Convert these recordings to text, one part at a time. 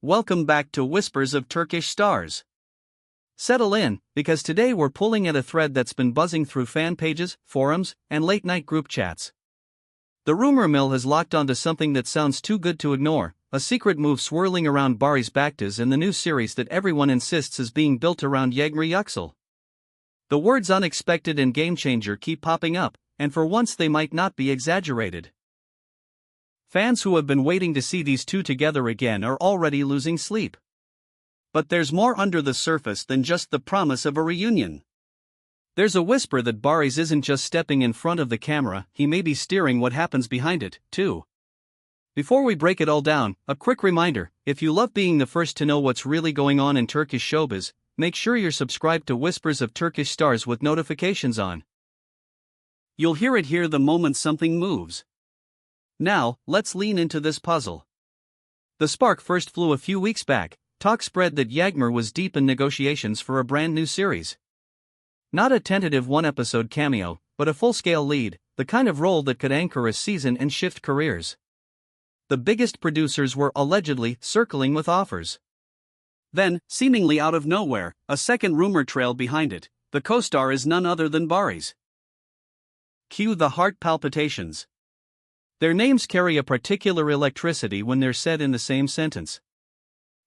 Welcome back to Whispers of Turkish Stars. Settle in, because today we're pulling at a thread that's been buzzing through fan pages, forums, and late-night group chats. The rumor mill has locked onto something that sounds too good to ignore, a secret move swirling around Barış Baktas in the new series that everyone insists is being built around Yağmur Yüksel. The words unexpected and game-changer keep popping up, and for once they might not be exaggerated. Fans who have been waiting to see these two together again are already losing sleep. But there's more under the surface than just the promise of a reunion. There's a whisper that Barış isn't just stepping in front of the camera, he may be steering what happens behind it, too. Before we break it all down, a quick reminder: if you love being the first to know what's really going on in Turkish showbiz, make sure you're subscribed to Whispers of Turkish Stars with notifications on. You'll hear it here the moment something moves. Now, let's lean into this puzzle. The spark first flew a few weeks back. Talk spread that Yağmur was deep in negotiations for a brand new series. Not a tentative one-episode cameo, but a full-scale lead, the kind of role that could anchor a season and shift careers. The biggest producers were allegedly circling with offers. Then, seemingly out of nowhere, a second rumor trailed behind it. The co-star is none other than Barış. Cue the heart palpitations. Their names carry a particular electricity when they're said in the same sentence.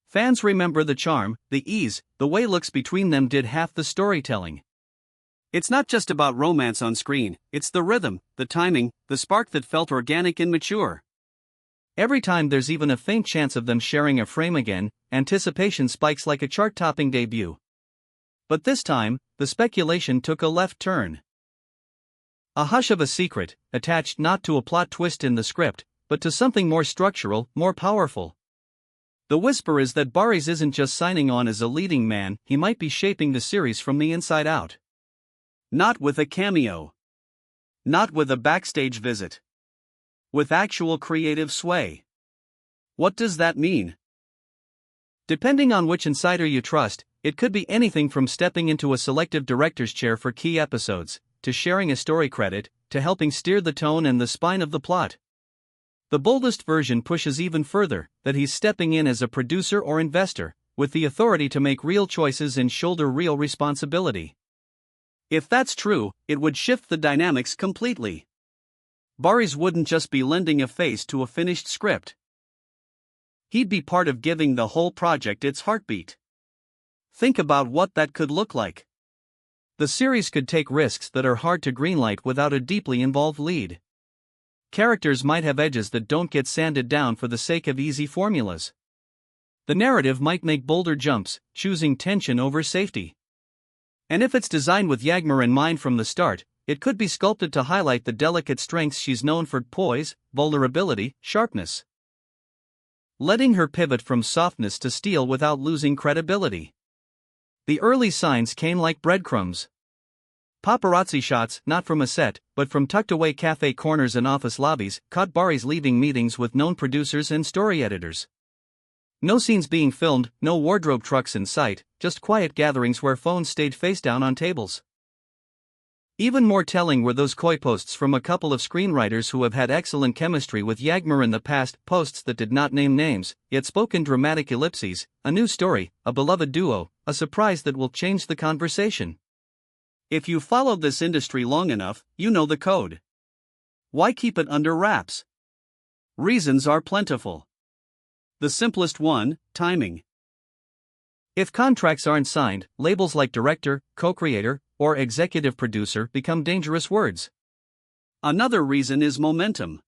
Fans remember the charm, the ease, the way looks between them did half the storytelling. It's not just about romance on screen, it's the rhythm, the timing, the spark that felt organic and mature. Every time there's even a faint chance of them sharing a frame again, anticipation spikes like a chart-topping debut. But this time, the speculation took a left turn. A hush of a secret, attached not to a plot twist in the script, but to something more structural, more powerful. The whisper is that Barış isn't just signing on as a leading man, he might be shaping the series from the inside out. Not with a cameo. Not with a backstage visit. With actual creative sway. What does that mean? Depending on which insider you trust, it could be anything from stepping into a selective director's chair for key episodes, to sharing a story credit, to helping steer the tone and the spine of the plot. The boldest version pushes even further, that he's stepping in as a producer or investor, with the authority to make real choices and shoulder real responsibility. If that's true, it would shift the dynamics completely. Barış wouldn't just be lending a face to a finished script. He'd be part of giving the whole project its heartbeat. Think about what that could look like. The series could take risks that are hard to greenlight without a deeply involved lead. Characters might have edges that don't get sanded down for the sake of easy formulas. The narrative might make bolder jumps, choosing tension over safety. And if it's designed with Yağmur in mind from the start, it could be sculpted to highlight the delicate strengths she's known for: poise, vulnerability, sharpness. Letting her pivot from softness to steel without losing credibility. The early signs came like breadcrumbs. Paparazzi shots, not from a set, but from tucked-away cafe corners and office lobbies, caught Barış leaving meetings with known producers and story editors. No scenes being filmed, no wardrobe trucks in sight, just quiet gatherings where phones stayed face down on tables. Even more telling were those coy posts from a couple of screenwriters who have had excellent chemistry with Yağmur in the past, posts that did not name names, yet spoke in dramatic ellipses: a new story, a beloved duo, a surprise that will change the conversation. If you followed this industry long enough, you know the code. Why keep it under wraps? Reasons are plentiful. The simplest one: timing. If contracts aren't signed, labels like director, co-creator, or executive producer become dangerous words. Another reason is momentum.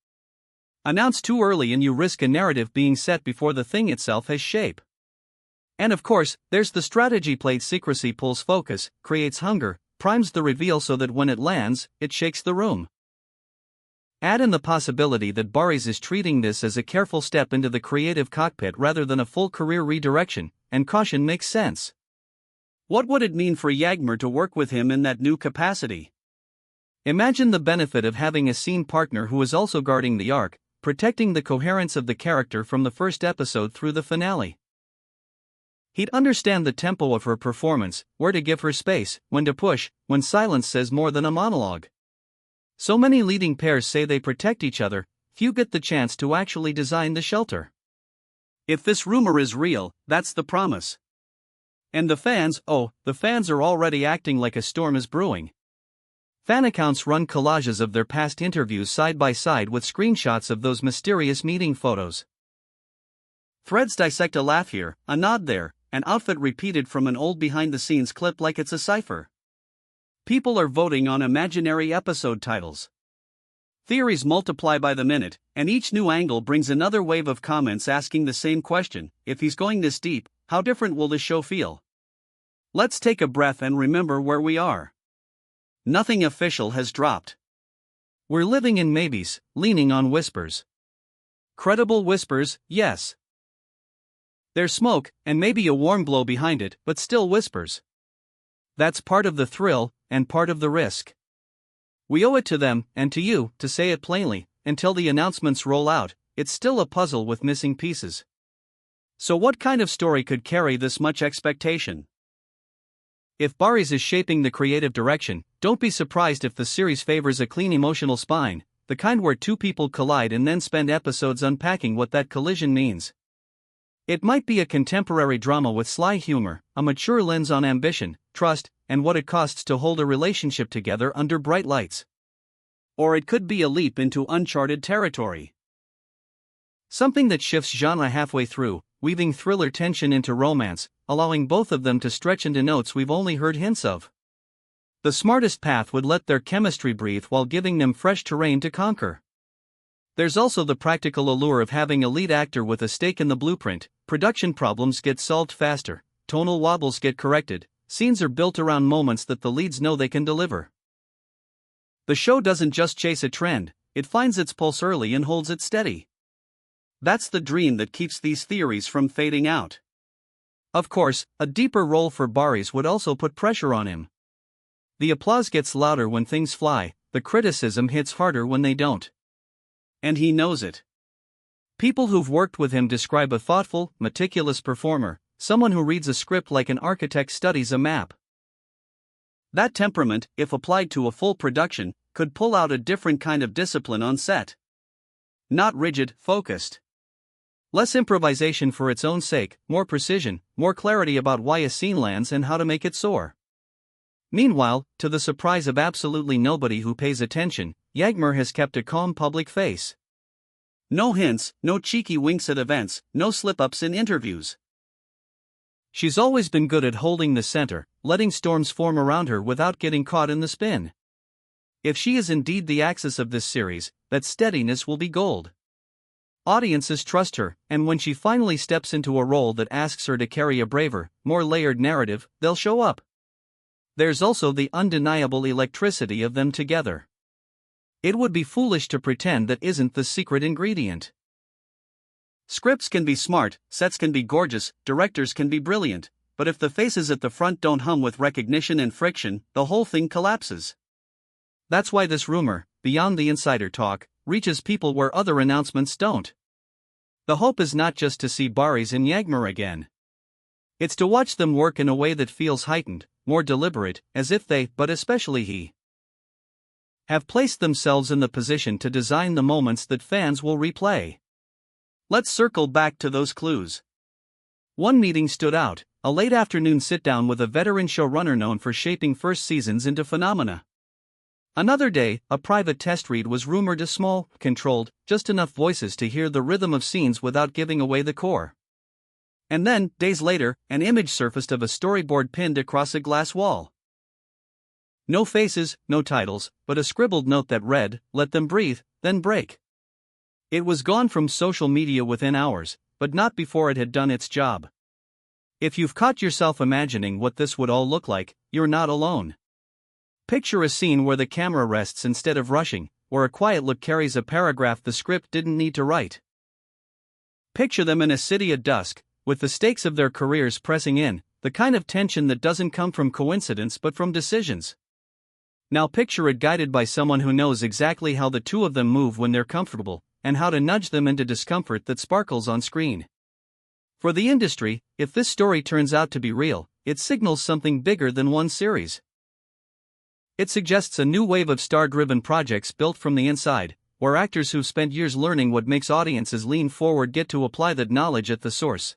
Announce too early and you risk a narrative being set before the thing itself has shape. And of course, there's the strategy play. Secrecy pulls focus, creates hunger, primes the reveal so that when it lands, it shakes the room. Add in the possibility that Barış is treating this as a careful step into the creative cockpit rather than a full career redirection, and caution makes sense. What would it mean for Yağmur to work with him in that new capacity? Imagine the benefit of having a scene partner who is also guarding the arc, protecting the coherence of the character from the first episode through the finale. He'd understand the tempo of her performance, where to give her space, when to push, when silence says more than a monologue. So many leading pairs say they protect each other, few get the chance to actually design the shelter. If this rumor is real, that's the promise. And the fans are already acting like a storm is brewing. Fan accounts run collages of their past interviews side by side with screenshots of those mysterious meeting photos. Threads dissect a laugh here, a nod there, an outfit repeated from an old behind-the-scenes clip like it's a cipher. People are voting on imaginary episode titles. Theories multiply by the minute, and each new angle brings another wave of comments asking the same question: if he's going this deep, how different will this show feel? Let's take a breath and remember where we are. Nothing official has dropped. We're living in maybes, leaning on whispers. Credible whispers, yes. There's smoke, and maybe a warm glow behind it, but still whispers. That's part of the thrill, and part of the risk. We owe it to them, and to you, to say it plainly: until the announcements roll out, it's still a puzzle with missing pieces. So what kind of story could carry this much expectation? If Barış is shaping the creative direction, don't be surprised if the series favors a clean emotional spine, the kind where two people collide and then spend episodes unpacking what that collision means. It might be a contemporary drama with sly humor, a mature lens on ambition, trust, and what it costs to hold a relationship together under bright lights. Or it could be a leap into uncharted territory. Something that shifts genre halfway through, weaving thriller tension into romance, allowing both of them to stretch into notes we've only heard hints of. The smartest path would let their chemistry breathe while giving them fresh terrain to conquer. There's also the practical allure of having a lead actor with a stake in the blueprint. Production problems get solved faster, tonal wobbles get corrected, scenes are built around moments that the leads know they can deliver. The show doesn't just chase a trend, it finds its pulse early and holds it steady. That's the dream that keeps these theories from fading out. Of course, a deeper role for Barış would also put pressure on him. The applause gets louder when things fly, the criticism hits harder when they don't. And he knows it. People who've worked with him describe a thoughtful, meticulous performer, someone who reads a script like an architect studies a map. That temperament, if applied to a full production, could pull out a different kind of discipline on set. Not rigid, focused. Less improvisation for its own sake, more precision, more clarity about why a scene lands and how to make it soar. Meanwhile, to the surprise of absolutely nobody who pays attention, Yağmur has kept a calm public face. No hints, no cheeky winks at events, no slip-ups in interviews. She's always been good at holding the center, letting storms form around her without getting caught in the spin. If she is indeed the axis of this series, that steadiness will be gold. Audiences trust her, and when she finally steps into a role that asks her to carry a braver, more layered narrative, they'll show up. There's also the undeniable electricity of them together. It would be foolish to pretend that isn't the secret ingredient. Scripts can be smart, sets can be gorgeous, directors can be brilliant, but if the faces at the front don't hum with recognition and friction, the whole thing collapses. That's why this rumor, beyond the insider talk, reaches people where other announcements don't. The hope is not just to see Barış and Yağmur again. It's to watch them work in a way that feels heightened, more deliberate, as if they, but especially he, have placed themselves in the position to design the moments that fans will replay. Let's circle back to those clues. One meeting stood out, a late afternoon sit-down with a veteran showrunner known for shaping first seasons into phenomena. Another day, a private test read was rumored: a small, controlled, just enough voices to hear the rhythm of scenes without giving away the core. And then, days later, an image surfaced of a storyboard pinned across a glass wall. No faces, no titles, but a scribbled note that read, "Let them breathe, then break." It was gone from social media within hours, but not before it had done its job. If you've caught yourself imagining what this would all look like, you're not alone. Picture a scene where the camera rests instead of rushing, where a quiet look carries a paragraph the script didn't need to write. Picture them in a city at dusk, with the stakes of their careers pressing in, the kind of tension that doesn't come from coincidence but from decisions. Now picture it guided by someone who knows exactly how the two of them move when they're comfortable, and how to nudge them into discomfort that sparkles on screen. For the industry, if this story turns out to be real, it signals something bigger than one series. It suggests a new wave of star-driven projects built from the inside, where actors who've spent years learning what makes audiences lean forward get to apply that knowledge at the source.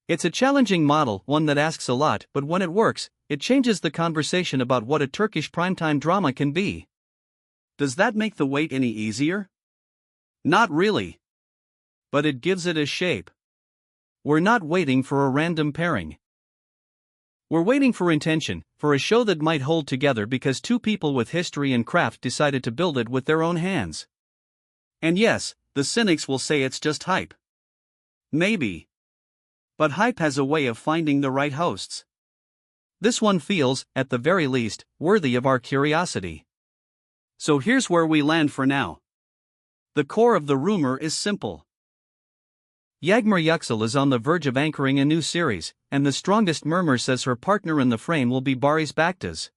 It's a challenging model, one that asks a lot, but when it works, it changes the conversation about what a Turkish primetime drama can be. Does that make the wait any easier? Not really. But it gives it a shape. We're not waiting for a random pairing. We're waiting for intention, for a show that might hold together because two people with history and craft decided to build it with their own hands. And yes, the cynics will say it's just hype. Maybe. But hype has a way of finding the right hosts. This one feels, at the very least, worthy of our curiosity. So here's where we land for now. The core of the rumor is simple. Yağmur Yüksel is on the verge of anchoring a new series, and the strongest murmur says her partner in the frame will be Barış Baktas.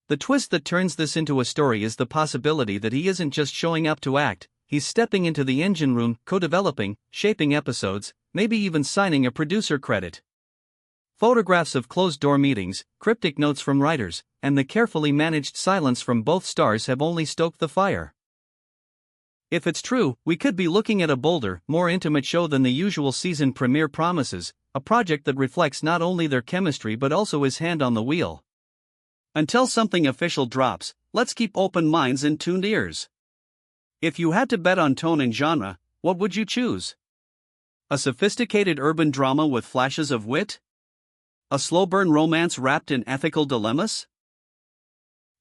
The twist that turns this into a story is the possibility that he isn't just showing up to act, he's stepping into the engine room, co-developing, shaping episodes, maybe even signing a producer credit. Photographs of closed-door meetings, cryptic notes from writers, and the carefully managed silence from both stars have only stoked the fire. If it's true, we could be looking at a bolder, more intimate show than the usual season premiere promises, a project that reflects not only their chemistry but also his hand on the wheel. Until something official drops, let's keep open minds and tuned ears. If you had to bet on tone and genre, what would you choose? A sophisticated urban drama with flashes of wit? A slow-burn romance wrapped in ethical dilemmas?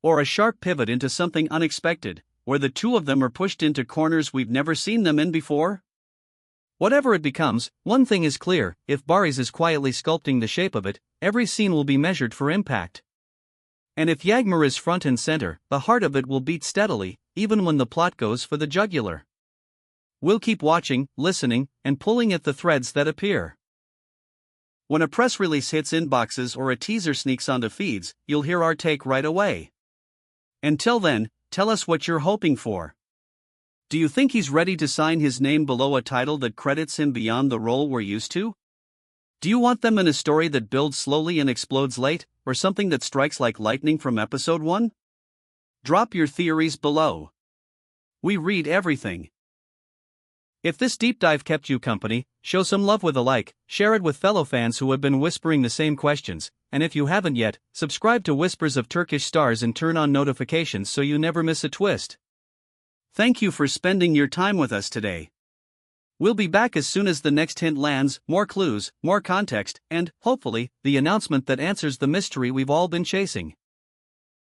Or a sharp pivot into something unexpected, where the two of them are pushed into corners we've never seen them in before? Whatever it becomes, one thing is clear: if Barış is quietly sculpting the shape of it, every scene will be measured for impact. And if Yağmur is front and center, the heart of it will beat steadily, even when the plot goes for the jugular. We'll keep watching, listening, and pulling at the threads that appear. When a press release hits inboxes or a teaser sneaks onto feeds, you'll hear our take right away. Until then, tell us what you're hoping for. Do you think he's ready to sign his name below a title that credits him beyond the role we're used to? Do you want them in a story that builds slowly and explodes late, or something that strikes like lightning from episode 1? Drop your theories below. We read everything. If this deep dive kept you company, show some love with a like, share it with fellow fans who have been whispering the same questions, and if you haven't yet, subscribe to Whispers of Turkish Stars and turn on notifications so you never miss a twist. Thank you for spending your time with us today. We'll be back as soon as the next hint lands, more clues, more context, and, hopefully, the announcement that answers the mystery we've all been chasing.